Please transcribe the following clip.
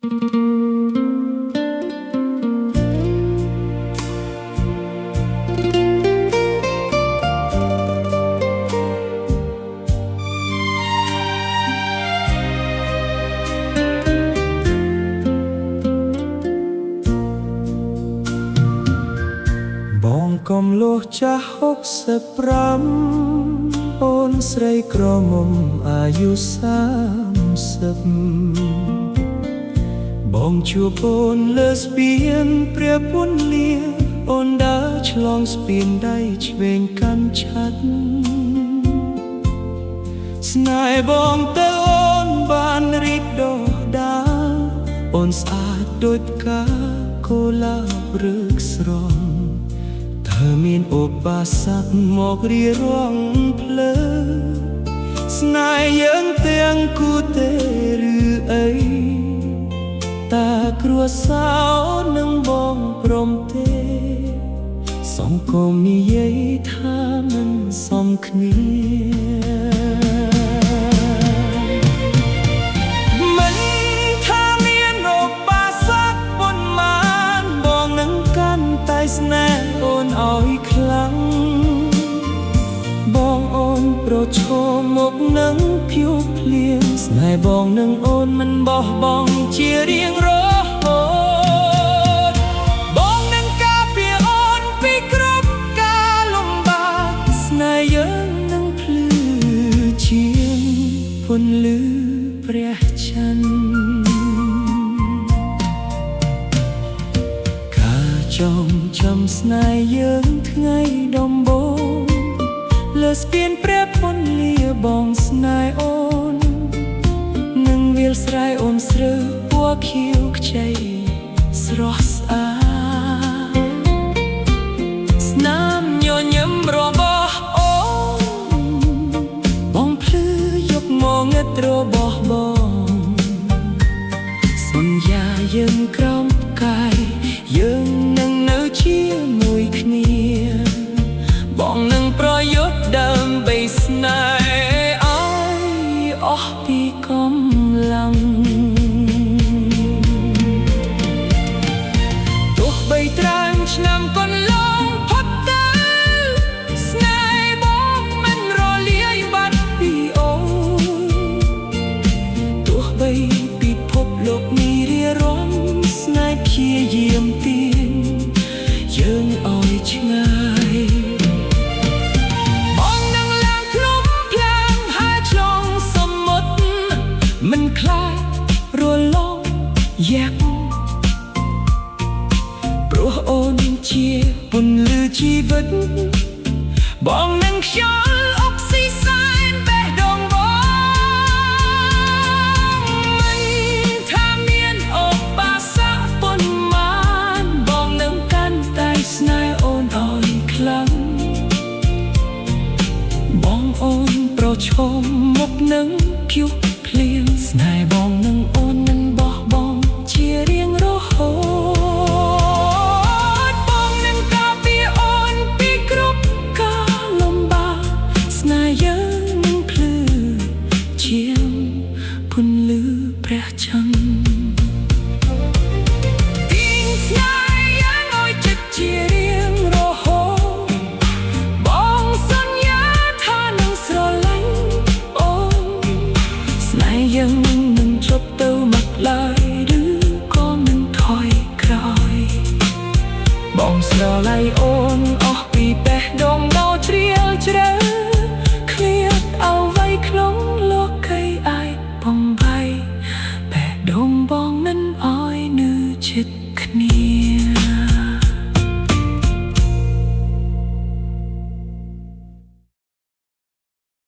បងកុំលុះចាស់65អូនស្រីក្រមុំអាយុ30បងជួបអូនលើស្ពានព្រះពន្លាអូនដើរឆ្លងស្ពានដៃឆ្វេងកាន់ឆាត់ស្នេហ៍បងទៅអូនបានរីកដុះដាលអូនស្អាតដូចផ្កាកុលាបរឹកស្រស់មានឧបសគ្គមករារាំងភ្លើស្នេហ៍យើងទាំងគូទេឬអីតាគ្រួសារនឹងបងព្រមទេសង្គមនិយាយថាមិនសមគ្នាមិនថាមានឧបសគ្គប៉ុន្មានបងនឹងកាន់តែស្នេហ៍អូនឲ្យខ្លាំងបងអូនប្រឈមមុខនឹងភៀវភ្លៀងស្នេហ៍បងនឹងអូនមិនបោះបង់ជារៀងរហូតបងនឹងការពារអូនពីគ្រប់ការលំបាកស្នេហ៍យើងនឹងភ្លឺជាងពន្លឺព្រះច័ន្ទចងចាំស្នេហ៍យើងថ្ងៃដំបូងលើស្ពានព្រះពន្លាបងស្នេហ៍អូននឹងវាលស្រែអូនស្រូវពណ៌ខៀវខ្ចីស្រស់ស្អាតស្នាមញញឹមរបស់អូនបងភ្លឺយកមកងឹតរបស់បងសន្យាយើងក្រោមផ្កាយយើងនឹងនៅជាមួយគ្នាបងនឹងប្រយុទ្ធដើម្បីស្នេហ៍ឲ្យអស់ពីកម្លាំងទោះបីត្រាំឆ្នាំកន្លងផុតទៅស្នេហ៍បងមិនរលាយបាត់ពីអូនទោះបីពិភពលោកនេះរារាំងស្នេហ៍ព្យាយាមទាញយើងឲ្យឆ្ងាយបងនឹងឡើងភ្នំភ្លាំងហើរឆ្លងសមុទ្រមិនខ្លាចរលងយ៉ាប់ព្រោះអូនជាពន្លឺជីវិតបងនឹងខ្យល់